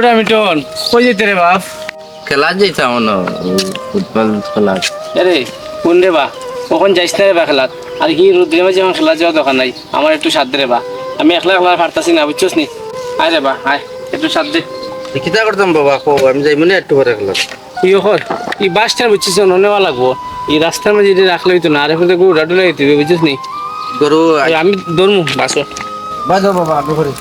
ওটা মিটন কই যেতে রে বাপ? খেলা যাইতাম না ফুটবল খেলা। আরে কোন রে বা কখন যাইস না রে বা খেলাত? আর কি রোদ্রে মাঝে আমার খেলা যাওয়া দরকার নাই, আমার একটু সাথ দে রে বা। আমি একলা একলা পারতাছি না, বুঝছস নি? আয় রে বা আয়, একটু সাথ দে। কিতা করতাম বাবা, কো আমি যাইব না একটু পরে খেলা। কি হল এই বাসটা বুঝছিস নেওয়া লাগবো, এই রাস্তার মাঝে এটা রাখলে হইতো না, আর এখন তো গরু ডাটু লাগাইতে হবে, বুঝছিস নি? গরু আমি ধরমু বাসো। বাজো বাবা আমি করি।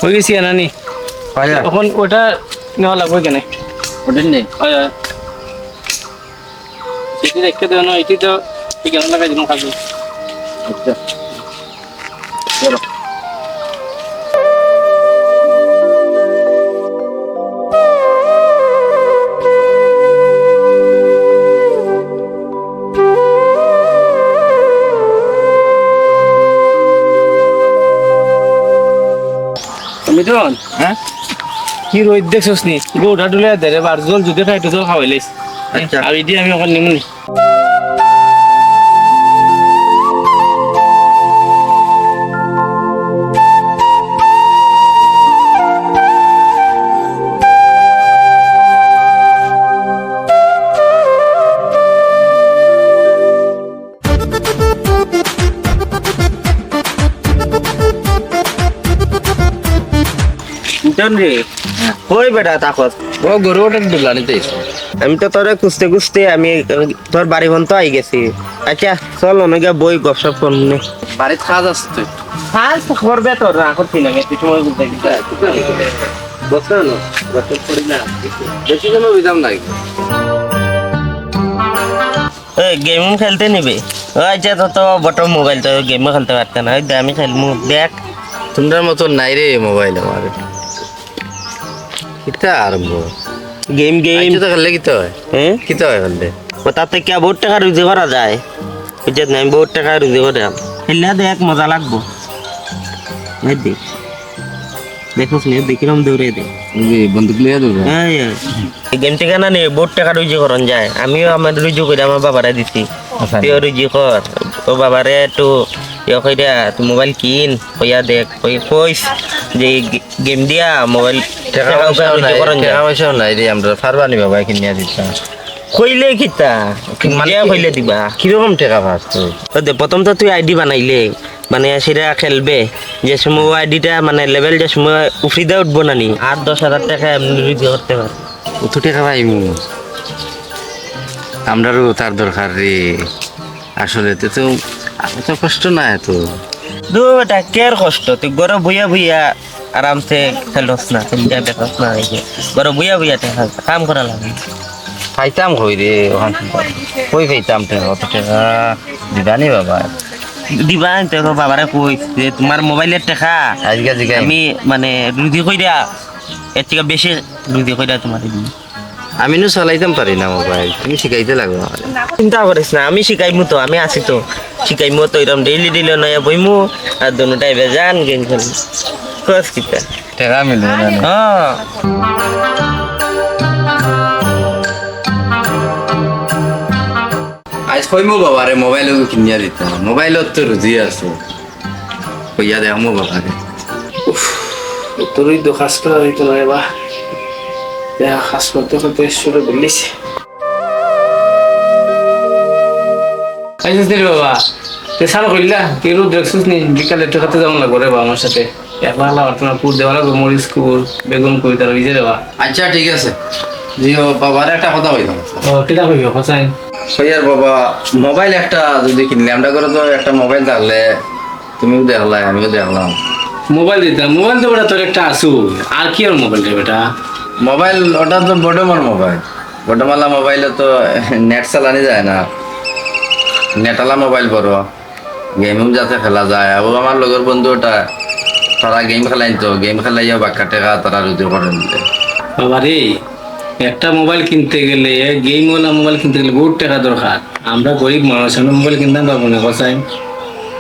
হয়ে গেছি নানি, এখন ওটা নেওয়া লাগবে কেন? ওদিন নেই এটি দেখতে দেওয়া না, এটি তো কেন লাগাই দিন কাজে। আচ্ছা চলো। মিটন হ্যাঁ কি রোদ দেখছস নি? গরুটা ডুলে দে রে, আর জল যদি খাইতো জল খাওয়াইলিস। আচ্ছা আর এটি আমি এখন নিমুনি। মিটন রে, কই বেটা তাকত? ও গরু ওটা দুলা নিতে আমি তো তোরে খুঁজতে খুঁজতে আমি তোর বাড়ি পর্যন্ত আই গেছি। আচ্ছা চল অনেকে বই গপসপ করুন। বাড়িতে কাজ আছে তুই কাজ করবে তোর না করছি না, একটু সময় বলতে বসে না গপসপ করি না, বেশি কোনো বিধান নাই। গেম খেলতে নিবে? আচ্ছা তো তো বট মোবাইল তো গেমও খেলতে পারতে না, আমি খেলবো দেখ। তোমরা মতো নাই রে মোবাইল আমার। কিতা আরম্ভ গেম গেম তো খেললে কিতা হয়? হ্যাঁ কিতা হয় খেললে? তাতে কে বহুত টাকা রুজি করা যায়, বুঝছিস না? আমি বহুত টাকা রুজি করে খেললে দেখ মজা লাগবো। দেখ দেখোস নি দেখিলাম দৌড়ে দে বন্দুক লিয়ে দেবো। গেম থেকে না নে বহুত টাকা রুজি করন যায়। আমিও আমার রুজি করে আমার বাবারে দিছি, তুইও রুজি কর। তো বাবারে একটু ইয়ে কইরা তুই মোবাইল কিন কইয়া দেখ, কইস যে গেম দিয়া মোবাইল টাকা পয়সাও নাই, টাকা পয়সাও নাই রে আমরা ফারবানি বাবা কিনিয়া দিতাম। কইলে কিতা মানে কইলে দিবা? কিরকম টাকা পাস তুই? দে প্রথম তো তুই আইডি বানাইলে মানে সেটা খেলবে, যে সময় আইডিটা মানে লেভেল যে সময় উফরিদা উঠবো না নি 8-10 হাজার টাকা এমনি রুজি করতে পারে। কত টাকা পাইমু? আমরারও তার দরকার রে আসলে। তো তো এত কষ্ট না এত। দু বেটা কের কষ্ট, তুই ঘরে বইয়া বইয়া আরামসে খেলোস না, তুমি যা দেখোস না, ঘরে বইয়া বইয়া কাম করা লাগে। পাইতাম কই রে ওখান কই পাইতাম টাকা? অত টাকা দিবানি বাবা? দিবা তো বাবারে কই যে তোমার মোবাইলের টাকা আজকে আজকে আমি মানে রুজি কইরা এর থেকে বেশি রুজি কইরা তোমার দিই। আমি নো চালাইতাম পারি না মোবাইল, তুমি শিখাইতে লাগবে আমার। চিন্তা করিস না, আমি শিখাইমু তো, আমি আছি তো শিখাইমু তো। এরকম ডেইলি ডেইলি নয়া বইমু আর দুটাই বেজান গেম খেলি কস কিতা টাকা মিলবে না। হ্যাঁ। আজ কইমু বাবা রে মোবাইল কিনিয়া দিতাম, মোবাইলত তো রুজি আছে কইয়া দেখামু বাবা রে। তোরই তো কাজ করা হইতো না রে বা, কাজ করতে করতে শুরু করলিস। আইসিস রে বাবা, তুই সারা কইলা তুই রোদ দেখছিস নি? বিকালে একটু খাতে যাওয়া লাগবো রে বা আমার সাথে। একলা একলা আপনার পুর দেওয়া লাগবে, মরিচ কুর বেগুন কবিতা রইছে রে বা। আচ্ছা ঠিক আছে জিও বাবার একটা কথা কইতাম। ও কিটা কইবি হোসাইন? সৈয়ার বাবা মোবাইল একটা যদি কিনলে, আমরা করে তো একটা মোবাইল থাকলে তুমিও দেখলাই আমিও দেখলাম। মোবাইল দিতাম, মোবাইল তো বেটা তোর একটা আসু, আর কি আর মোবাইল রে বেটা? মোবাইল ওটা তো বডমার মোবাইল, বডমালা মোবাইলে তো নেট চালানি যায় না। নেটালা মোবাইল বড়, গেমও যাতে খেলা যায়। আর আমার লগর বন্ধু ওটা তারা গেম খেলাই, তো গেম খেলাইয়া বাক্কা টেকা তারা রুজি করেন। বাবা রে একটা মোবাইল কিনতে গেলে গেমওয়ালা মোবাইল কিনতে গেলে বহুত টাকা দরকার। আমরা গরিব মানুষ, আমরা মোবাইল কিনতে পারবো না কোথায়?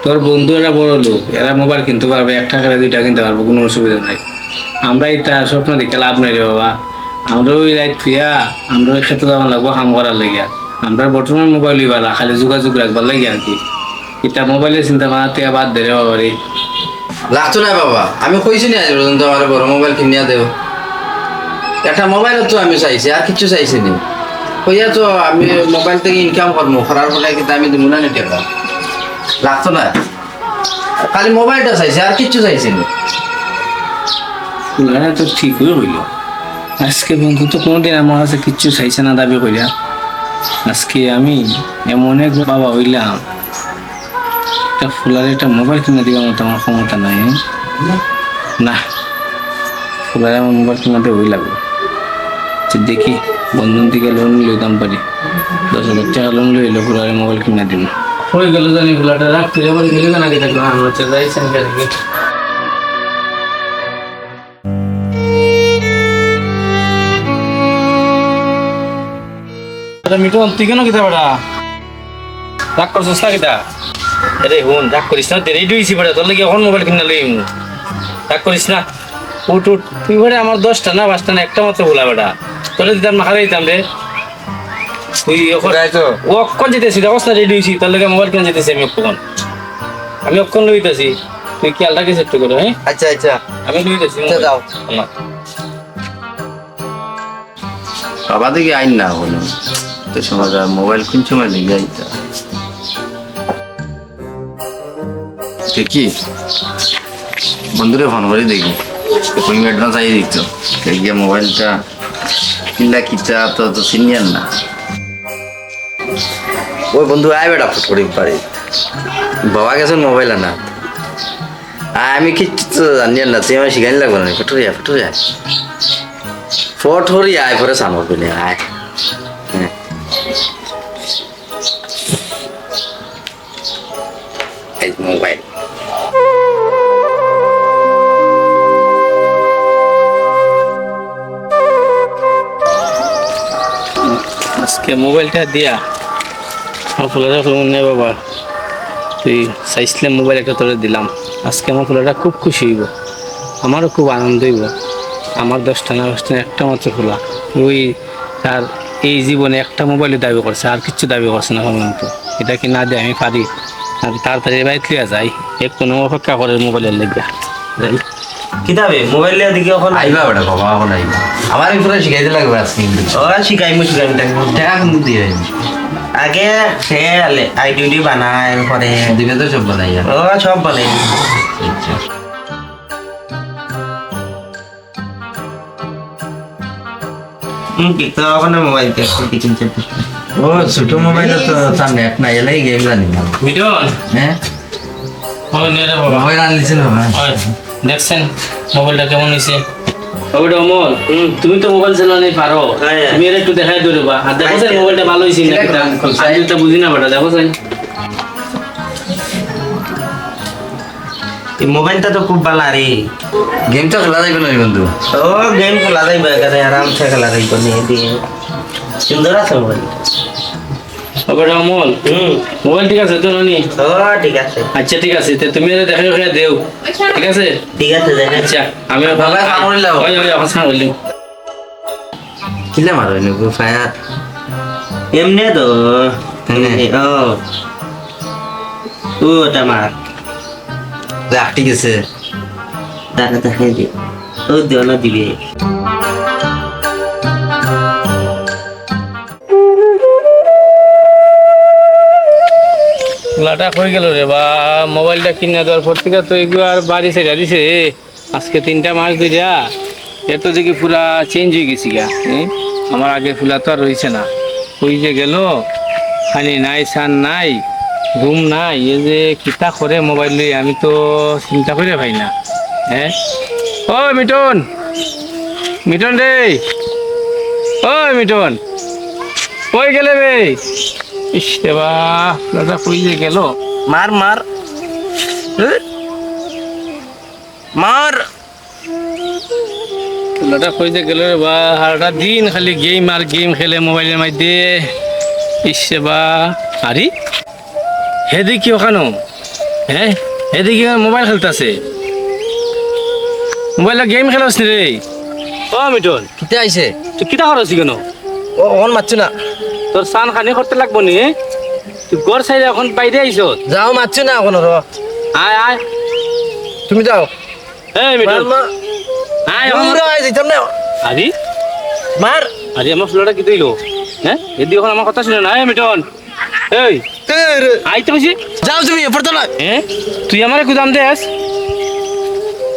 তোর বন্ধু এরা বড় লোক, এরা মোবাইল কিনতে পারবে, 1 টাকা 2 টাকা কিনতে পারবো, কোনো অসুবিধা নাই। আমরা এটা স্বপ্ন দেখে লাভ নাই রে বাবা। আমরা ওই রাইট ফিয়া আমরা ওই ক্ষেত্রে যাওয়া লাগবো কাম করার লাগিয়া। আমরা বর্তমান মোবাইল ইবালা খালি যোগাযোগ রাখবার লাগে আর কি। এটা মোবাইলের চিন্তা ভাবনা বাদ দে রে বাবা রে। লাগতো না বাবা, আমি কইছি না আজ পর্যন্ত আমার বড় মোবাইল কিনিয়া দেও। একটা মোবাইল তো আমি চাইছি, আর কিছু চাইছি নি। কইয়া তো আমি মোবাইল থেকে ইনকাম করবো, করার পরে কিন্তু আমি দিব না টাকা। লাগতো না, খালি মোবাইলটা চাইছি, আর কিছু চাইছি নি। ফুলারা তো ঠিকই হইল। আজকে বন্ধু তো কোনোদিন আমার কাছে কিচ্ছু চাইছে না দাবি করিয়া। আজকে আমি এমন এক বাবা হইলাম, একটা ফুলারে একটা মোবাইল কিনে দিবার মতো আমার ক্ষমতা নাই। না, ফুলারে আমার মোবাইল কিনাতে হই লাগবে। দেখি বন্ধন থেকে লোন লইতাম পারি, 10,000 টাকা লোন লইলে ফুলারে মোবাইল কিনে দিব। হয়ে গেল জানি ফুলাটা রাখতে যাবার গেলে না আগে থাকলো আমার হচ্ছে যাইছেন কি। মিটন তুই কেন কিতা বেটা রাগ করছিস না কিতা? আরে হুন রাগ করিস না, রেডি হয়েছি বেটা, তোর লাগে এখন মোবাইল কিনে লইম। রাগ করিস না, উঠ উঠ। তুই বেটা আমার 10টা না 5টা না একটা মাত্র বলা বেটা, তোরে দিতাম না হারাই দিতাম রে। তুই ও অক্ষণ যেতেছি দেখস না রেডি হয়েছি, তোর লাগে মোবাইল কিনে যেতেছি আমি অক্ষণ লইতেছি। তুই খেয়াল রাখিস একটু করে। হ্যাঁ আচ্ছা আচ্ছা, আমি লইতেছি। যাও। বাবা দিকে আইন না হলো তো সময় মোবাইল কোন সময় লেগে আইতা দেখি বন্ধুরে ফোন করে দেখি কোন অ্যাডভান্স আই দিত গিয়ে মোবাইলটা কিনলা কিচ্ছা তো তো সিনিয়র না। ওই বন্ধু আয় বেটা ফট করে পারে বাবা গেছে মোবাইল আনা আমি কিচ্ছু জানি না, তুই আমার শিখাই লাগবে না। ফটরি আয় পরে সামর পেলে আয়। এই মোবাইল আজকে মোবাইলটা দিয়া ফুলাটা নে বাবা, তুই চাইছিলে মোবাইল একটা তোরে দিলাম। আজকে আমার ফুলাটা খুব খুশি হইব, আমারও খুব আনন্দ হইব। আমার 10টা না 5টা একটা মাত্র ফুলা, ওই তার এই জীবনে একটা মোবাইলে দাবি করছে, আর কিচ্ছু দাবি করছে না পর্যন্ত। এটা কি না দিয়ে আমি পারি? আর তাড়াতাড়ি বাইক লিয়া যাই, একটু অপেক্ষা করে মোবাইলের লেগে যাই। কিতাবে মোবাইল লিয়া দেখি এখন আইবা বেটা বাবা এখন আইবা আমার এই পুরো শিখাইতে লাগবে আজকে। শিখাইমু টাকা কিন্তু দিয়ে আগে সে আইডিউটি বানায় পরে দিবে তো সব বানাইয়া। ও সব বানাই। তো ওখানে মোবাইল কিনছে। ও ছোট মোবাইলে তো তার নেট নাই, এলাই গেম জানি না। মিটন হ্যাঁ মোবাইল আনলিছে না দেখছেন মোবাইলটা কেমন হয়েছে? অমল তুমি তো মোবাইল চালানি পারো, তুমি এর একটু দেখাই দিও বা। আর দেখো স্যার মোবাইলটা ভালো হয়েছে না কিটা, আমি তো বুঝি না বেটা। দেখো স্যার এই মোবাইলটা তো খুব ভালো রে, গেম তো খেলা যাইবে না বন্ধু। ও গেম খেলা যাইবে এখানে আরামসে খেলা যাইবে নিয়ে দিয়ে সুন্দর আছে মোবাইল। অমল মোবাইল ঠিক আছে তো নানি? ও ঠিক আছে, আচ্ছা ঠিক আছে, তুমি এর দেখাই দেখাই দেও, ঠিক আছে? ঠিক আছে আচ্ছা আমি বাবা সামনে লাও এখন সামনে কিলে মারো নি ফায়ার এমনি তো এমনি? ও ওটা মার রাখ ঠিক আছে তারা দেখাই দিও, ও দিও না দিবে। লাটা হয়ে গেল রে বা। মোবাইলটা কিনে দেওয়ার পর থেকে তো এগুলো আর বাড়ি ছেড়ে দিছে। আজকে 3টা মাস ধরে এত দেখি পুরা চেঞ্জ হয়ে গেছি গা। আমার আগে ফুলা তো আর রয়েছে না, ওই যে গেল খালি নাই সান নাই ঘুম নাই। এ যে কিতা করে মোবাইল লই আমি তো চিন্তা করে ভাই না। হ্যাঁ ও মিটন, মিটন রে, ও মিটন কই গেলে বে? ইস দেবা দাদা কই যে গেল? মার মার মার ফুলাটা কইতে গেল রে বা সারাটা দিন খালি গেম আর গেম খেলে মোবাইলের মধ্যে ইসে বা আরে হেদিকে ওখানো হ্যাঁ হেদিকে মোবাইল খেলতেছে মোবাইলে গেম খেলাস নি রে ও মিটন কিতে আইছে তুই কিটা করছি কেন ও অন মারছো না তোর সান খানি করতে লাগবো নি তুই গড় সাইডে এখন বাইরে আইস যাও মারছো না এখন আয় আয় তুমি যাও এই মিটন আয় যেতাম না আরে মার আরে আমার ফুলাটা কি দিল হ্যাঁ এদি এখন আমার কথা শুনে না মিটন এই আইতে বসি যাও তুমি পড়তো না হ্যাঁ তুই আমার গুদাম দেস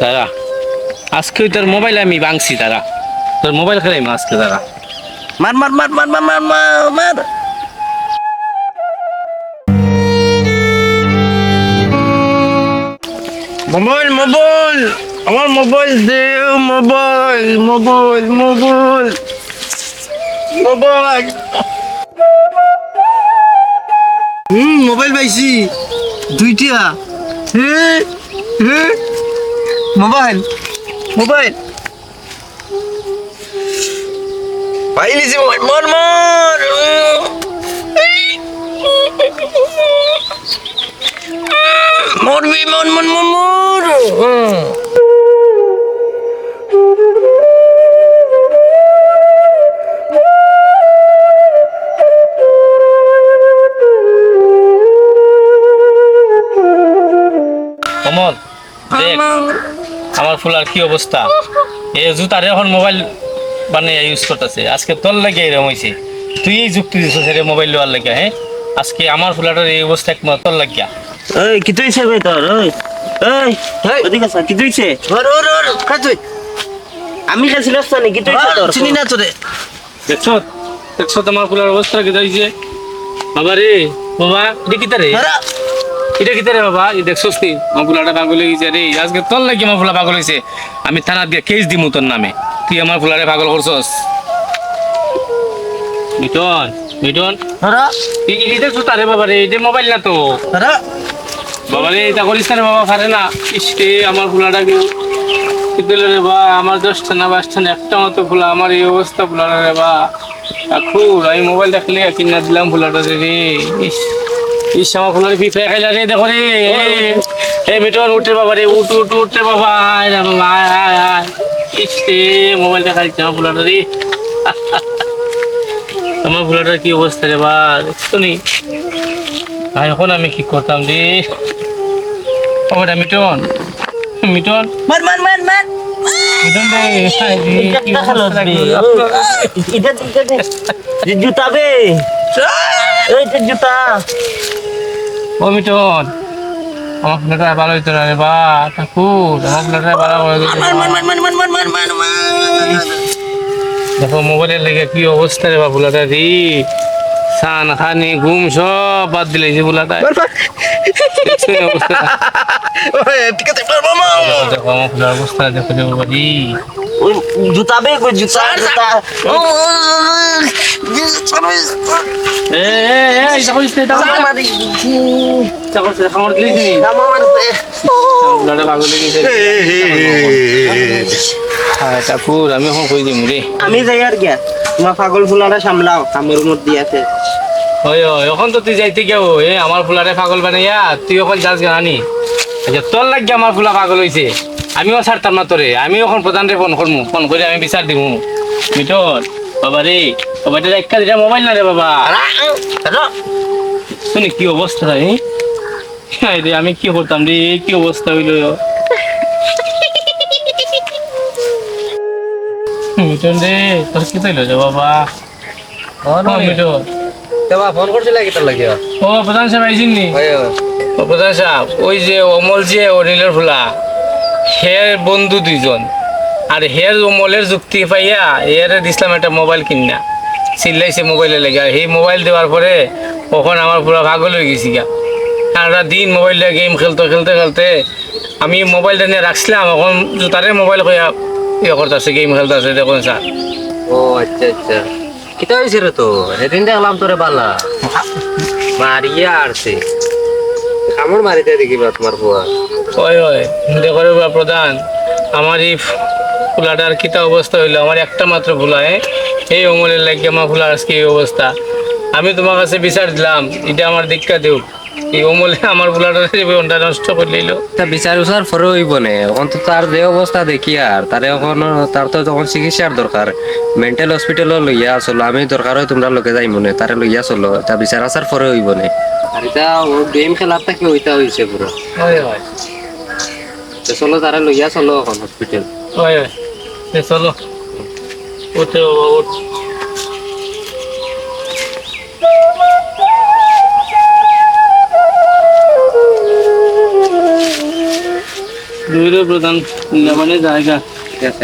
তারা আজকে তোর মোবাইল আমি ভাঙছি তারা তোর মোবাইল খেলাইম আজকে তারা মার মার মার মার মার মার মার মার মোবাইল মোবাইল আমার মোবাইল দে mobile mobile mobile mobile mobile পাইছি দুইটা হে হে মোবাইল মোবাইল পাইলিছি মোবাইল মর মর মরবি মন মন মন মর কমল দেখ আমার ফুলার কি অবস্থা এই জুতারে এখন মোবাইল বানিয়ে ইউজ করতেছে আজকে তোর লাগে এরকম হয়েছে তুই এই যুক্তি দিছ সেটা মোবাইল নেওয়ার লাগে হ্যাঁ আজকে আমার ফুলাটার এই অবস্থা একমাত্র তোর লাগিয়া ওই কি তুইছে ভাই তোর ওই ওই ওদিকে আসা কি তুইছে ওর ওর ওর কাজুই আমি খেলছিলাম না কি তুইছে তোর চিনি না তোরে দেখছো দেখছো তোমার ফুলার অবস্থা কি হয়েছে বাবা রে বাবা দেখিতা রে এটা কি রে বাবা এই দেখছোস তুই আমার ফুলাটা পাগল হয়ে গেছে রে আজকে তোর লাগি আমার ফুলা পাগল হয়েছে আমি থানা দিয়ে কেস দিমু তোর নামে তুই আমার ফুলারে পাগল করছস মিটন মিটন হরা এই দেখছো তারে বাবা রে এটা মোবাইল না তো হরা বাবা রে এটা করিস না রে বাবা পারে না ইসে আমার ফুলাটা কেউ দিল রে বা আমার 10টা না 12টা না একটা মতো ফুলা আমার এই অবস্থা ফুলাটা রে বা এখন আমি মোবাইল দেখলে কিনা দিলাম ফুলাটা রে ইস ইস আমার ফুলার ফিফে খাইলা রে দেখো রে এই মিটন উঠে বাবা রে উঠ উঠ উঠে বাবা আয় রে বাবা আয় আয় আয় ইসে মোবাইল দেখাইছে আমার ফুলাটা রে আমার ফুলাটার কি অবস্থা রে বা দেখছো নি আর এখন আমি কি করতাম রে ওটা মিটন মিটন মার মার মার মার মিটন রে হায় রে, কি এটা খেলো অবস্থা রে লাগলো। এটা জুতা বে এইটা জুতা ও মিটন আমার ফুলাটা ভালো হইতো না রে বা ঠাকুর আমার ফুলাটা ভালো হইতো না। মার মার মার মার মার মার মার মার দেখো মোবাইলের লেগে কি অবস্থা রে বা ফুলাটা রে সান খানি ঘুম সব বাদ দিলে যে ফুলাটা দেখছো না অবস্থা ওই ঠিক আছে মার মার দেখো আমার ফুলার অবস্থা দেখো রে বাবা রে ওই জুতা বে কই জুতা জুতা এ এটা কইছ এটা এটা কইছ খামর দিলি নি ফুলাটা পাগল হয়ে গেছে হ্যাঁ ঠাকুর আমি এখন কই দিম রে আমি যাই আর গিয়া তোমার পাগল ফুলাটা সামলাও কামের মধ্যে আছে ওই ওই এখন তো তুই যাইতে গেও আমার ফুলারে পাগল বানাইয়া তুই এখন যাস গানি আচ্ছা তোর লাগে আমার ফুলা পাগল হইছে আমিও ছাড়তাম না তোরে আমি এখন প্রধানরে ফোন করমু ফোন করে আমি বিচার দিমু মিটন বাবা রে বাবা এটা একটা দিটা মোবাইল না রে বাবা শুনি কি অবস্থা রে হায় রে আমি কি করতাম রে কি অবস্থা হইলো মিটন রে তোর কি তৈল রে বাবা মিটন তেবা ফোন করছিল কি তোর লাগিয়া ও প্রধান সাহেব আইসিন নি ও প্রধান সাহেব ওই যে অমল যে অনিলের ফুলা হের বন্ধু দুইজন আর হের অমলের যুক্তি পাইয়া এর দিছিলাম একটা মোবাইল কিনা চিল্লাইছে মোবাইলে লেগে আর সেই মোবাইল দেওয়ার পরে তখন আমার পুরো পাগল হয়ে গেছি গা সারা দিন মোবাইলটা গেম খেলতে খেলতে খেলতে আমি মোবাইলটা নিয়ে রাখছিলাম এখন জুতারে মোবাইল কইয়া ইয়ে করতেছে গেম খেলতেছে দেখুন স্যার ও আচ্ছা আচ্ছা কিতা হইছে রে তো সেদিন দেখলাম তোরে বালা মারিয়া আসছে কামড় মারিতে দেখিবা তোমার বুয়া ওই ওই দেখো রে বাবা প্রধান আমার এই ফুলাটার কিতা অবস্থা হইলো, আমার একটা মাত্র ফুলা, এই অমলের লাগে আমার ফুলার আজকে এই অবস্থা। আমি তোমার কাছে বিচার দিলাম, এটা আমার দীক্ষা দেও, এই অমলে আমার ফুলাটার জীবনটা নষ্ট করে নিল। তা বিচার উচার পরে হইব না, এখন তো তার যে অবস্থা দেখি আর তারে এখন তার তো যখন চিকিৎসার দরকার, মেন্টাল হসপিটালও লইয়া চলো, আমি দরকার হয় তোমরা লোকে যাই মনে তারে লইয়া চলো, তা বিচার আচার পরে হইব না। আর এটা ও গেম খেলার থেকে ওইটা হয়েছে পুরো। হয় হয় তো চলো তারে লইয়া চলো এখন হসপিটাল। হয় হয়, চলো উঠে বাবা, উঠ। দূরে প্রধান মানে জায়গা ঠিক আছে।